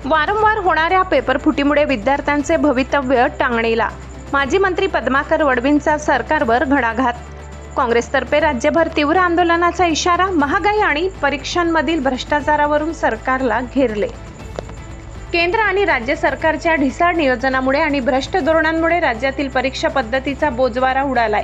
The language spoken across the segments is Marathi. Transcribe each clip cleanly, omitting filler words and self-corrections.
वारंवार होणाऱ्या पेपरफुटीमुळे विद्यार्थ्यांचे भवितव्य टांगणीला. माजी मंत्री पद्माकर वडवींचा सरकारवर घणाघात. काँग्रेसतर्फे राज्यभर तीव्र आंदोलनाचा इशारा. महागाई आणि परीक्षांमधील भ्रष्टाचारावरून सरकारला घेरले. केंद्र आणि राज्य सरकारच्या ढिसाळ नियोजनामुळे आणि भ्रष्ट धोरणांमुळे राज्यातील परीक्षा पद्धतीचा बोजवारा उडालाय.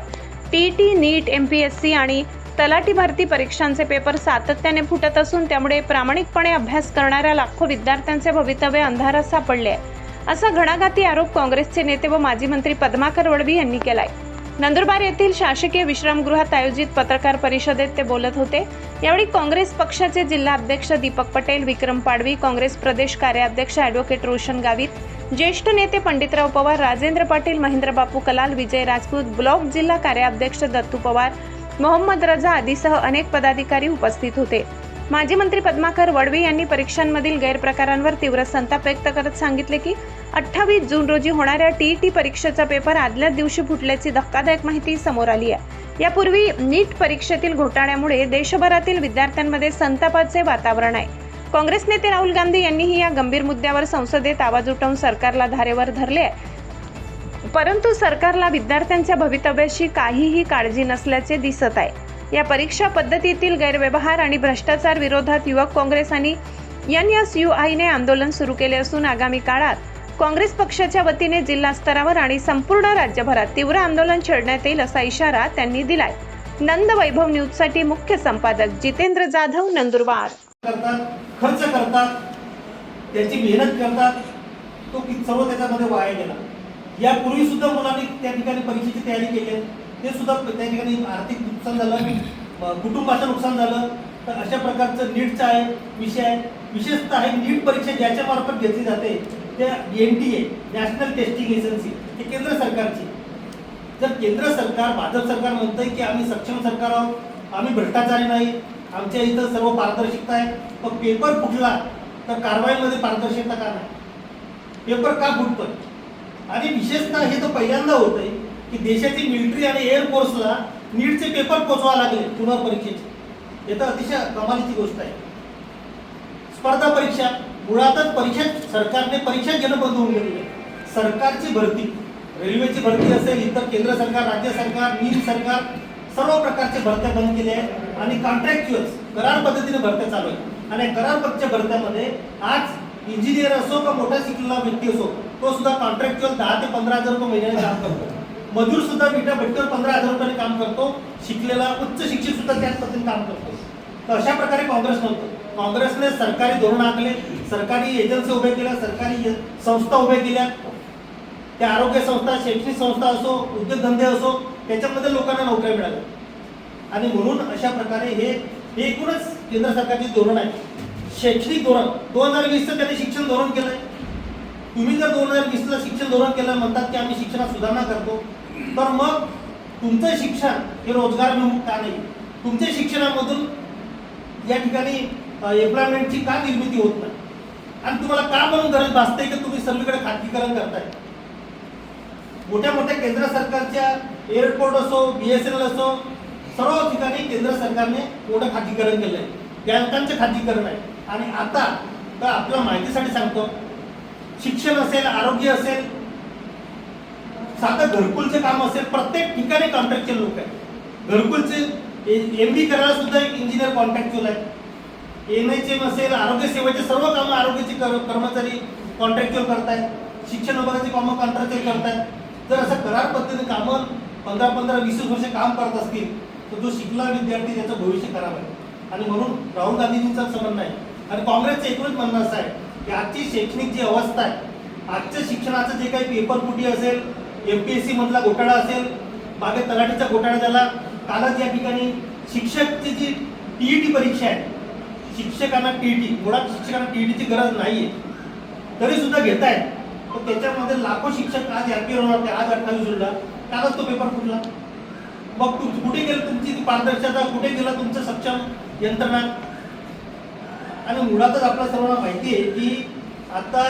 टीईटी, नीट, एमपीएससी आणि तलाठी भरती परीक्षांचे पेपर सातत्याने फुटत असून त्यामुळे प्रामाणिकपणे अभ्यास करणाऱ्या लाखो विद्यार्थ्यांचे भवितव्य अंधारात सापडले आहे, असा घणाघाती आरोप काँग्रेसचे नेते व माजी मंत्री पद्माकर वडवी यांनी केलाय. नंदुरबार येथील शासकीय विश्रामगृहात आयोजित पत्रकार परिषदेत ते बोलत होते. यावेळी काँग्रेस पक्षाचे जिल्हा अध्यक्ष दीपक पटेल, विक्रम पाडवी, काँग्रेस प्रदेश कार्याध्यक्ष ॲडव्होकेट रोशन गावित, ज्येष्ठ नेते पंडितराव पवार, राजेंद्र पाटील, महेंद्रबापू कलाल, विजय राजपूत, ब्लॉक जिल्हा कार्याध्यक्ष दत्तू पवार, मोहम्मद रजा आदीसह अनेक पदाधिकारी उपस्थित होते. माजी मंत्री पद्माकर वडवी यांनी परीक्षांमधील गैरप्रकारांवर तीव्र संताप व्यक्त करत सांगितले की 28 जून रोजी होणाऱ्या टीईटी परीक्षेचा पेपर आदल्याच दिवशी फुटल्याची धक्कादायक माहिती समोर आली आहे. यापूर्वी नीट परीक्षेतील घोटाळ्यामुळे देशभरातील विद्यार्थ्यांमध्ये संतापाचे वातावरण आहे. काँग्रेस नेते राहुल गांधी यांनीही या गंभीर मुद्द्यावर संसदेत आवाज उठवून सरकारला धारेवर धरले आहे. परंतु सरकारला विद्यार्थ्यांच्या भवितव्याशी काहीही काळजी नसल्याचे दिसत आहे. या परीक्षा पद्धतीतील गैरव्यवहार आणि भ्रष्टाचार विरोधात युवक काँग्रेस आणि NSUIने आंदोलन सुरू केले असून आगामी काळात काँग्रेस पक्षाच्या वतीने जिल्हा स्तरावर आणि संपूर्ण राज्यभरात तीव्र आंदोलन छेडण्यात येईल असा इशारा त्यांनी दिलाय. नंद वैभव न्यूजसाठी मुख्य संपादक जितेंद्र जाधव, नंदुरबार. खर्च करतात, त्याची मेहनत करतात, तो सर्व त्याच्यामध्ये वाया गेला. यापूर्वी सुद्धा मुलांनी त्या ठिकाणी परीक्षेची तयारी केली, ते सुद्धा त्या ठिकाणी आर्थिक नुकसान झालं, कुटुंबाचं नुकसान झालं. तर अशा प्रकारचं नीटचा आहे विषय आहे. विशेषतः आहे नीट परीक्षा ज्याच्या मार्फत घेतली जाते त्या NTA, नॅशनल टेस्टिंग एजन्सी, ही केंद्र सरकारची. जर केंद्र सरकार, भाजप सरकार म्हणतंय की आम्ही सक्षम सरकार आहोत, आम्ही भ्रष्टाचारी नाही, आमच्या इथं सर्व पारदर्शकता आहे, पण पेपर फुटला तर कारवाईमध्ये पारदर्शकता का नाही? पेपर का फुटतोय? आणि विशेषतः हे तर पहिल्यांदा होतंय की देशाची मिलिटरी आणि एअरफोर्सला नीटचे पेपर पोचवा लागले पुनर्परीक्षेचे. हे तर अतिशय कमालीची गोष्ट आहे. स्पर्धा परीक्षा, मुळातच परीक्षा सरकारने परीक्षा घेणं बंद होऊन गेलेली आहे. सरकारची भरती, रेल्वेची भरती असेल, इतर केंद्र सरकार, राज्य सरकार, नीट सरकार, सर्व प्रकारचे भरत्या बंद केल्या आहेत आणि कॉन्ट्रॅक्च्युअल करार पद्धतीने भरत्या चालू आहेत. आणि करार पद्धतीच्या भरत्यामध्ये आज इंजिनियर असो का मोठा शिकलेला व्यक्ती असो, तो सुद्धा कॉन्ट्रॅक्च्युअल 10 ते 15 हजार रुपये महिन्याने काम करतो. मजूर सुद्धा विटा भट्टीवर 15,000 रुपयाने काम करतो. शिकलेला उच्च शिक्षित सुद्धा त्याच पद्धतीने काम करतो. तर अशा प्रकारे काँग्रेस नव्हतं. काँग्रेसने सरकारी धोरण आखले, सरकारी एजन्सी उभ्या केल्या, सरकारी संस्था उभ्या केल्या. त्या आरोग्य संस्था, शैक्षणिक संस्था असो, उद्योगधंदे असो, त्याच्यामध्ये लोकांना नोकऱ्या मिळाल्या. आणि म्हणून अशा प्रकारे हे एकूणच केंद्र सरकारचे धोरण आहे. शैक्षणिक धोरण 2020चं त्यांनी शिक्षण धोरण केलंय. तुम्ही जर 2020ला शिक्षण धोरण केलं, म्हणतात की आम्ही शिक्षणात सुधारणा करतो, तर मग तुमचं शिक्षण हे रोजगारभिमुख का नाही? तुमच्या शिक्षणामधून या ठिकाणी एम्प्लॉयमेंटची का निर्मिती होत नाही? आणि तुम्हाला का म्हणून गरज भासते की तुम्ही सर्वीकडे खाजगीकरण करताय? मोठ्या मोठ्या केंद्र सरकारच्या एअरपोर्ट असो, BSNL असो, सर्व ठिकाणी केंद्र सरकारने मोठं खाजगीकरण केलंय. बँकांचं खाजगीकरण आहे. आणि आता तर आपल्या माहितीसाठी सांगतो, शिक्षण असेल, आरोग्य असेल, साधं घरकुलचे काम असेल, प्रत्येक ठिकाणी कॉन्ट्रॅक्च्युअल लोक आहेत. घरकुलचे MD करायला सुद्धा एक इंजिनियर कॉन्ट्रॅक्च्युअल आहे. NHM असेल, आरोग्य सेवेचे सर्व कामं आरोग्याचे कर्मचारी कॉन्ट्रॅक्च्युअल करतायत. शिक्षण विभागाची कामं कॉन्ट्रॅक्च्युअल करतायत. जर असं करार पद्धतीने कामं 15-20 वर्ष काम करत असतील तर जो शिकला विद्यार्थी त्याचं भविष्य खराब आहे. आणि म्हणून राहुल गांधीजींचं असं म्हणणं आहे आणि काँग्रेसचं एकूणच म्हणणं असं आहे की आजची शैक्षणिक जी अवस्था आहे, आजच्या शिक्षणाचं जे काही पेपरफुटी असेल, MPSC मधला घोटाळा असेल, मागे तलाठीचा घोटाळा झाला, कालच या ठिकाणी शिक्षकची जी TET परीक्षा आहे, शिक्षकांना TET, मुळात शिक्षकांना TETची गरज नाहीये तरी सुद्धा घेत आहेत. तर त्याच्यामध्ये लाखो शिक्षक आज ॲपियर होणार होते. आज 28 जूनला कालच तो पेपर फुटला. मग कुठे गेलं तुमची पारदर्शकता? कुठे गेला तुमचं सक्षम यंत्रणा? आणि मुळातच आपल्या सर्वांना माहिती आहे की आता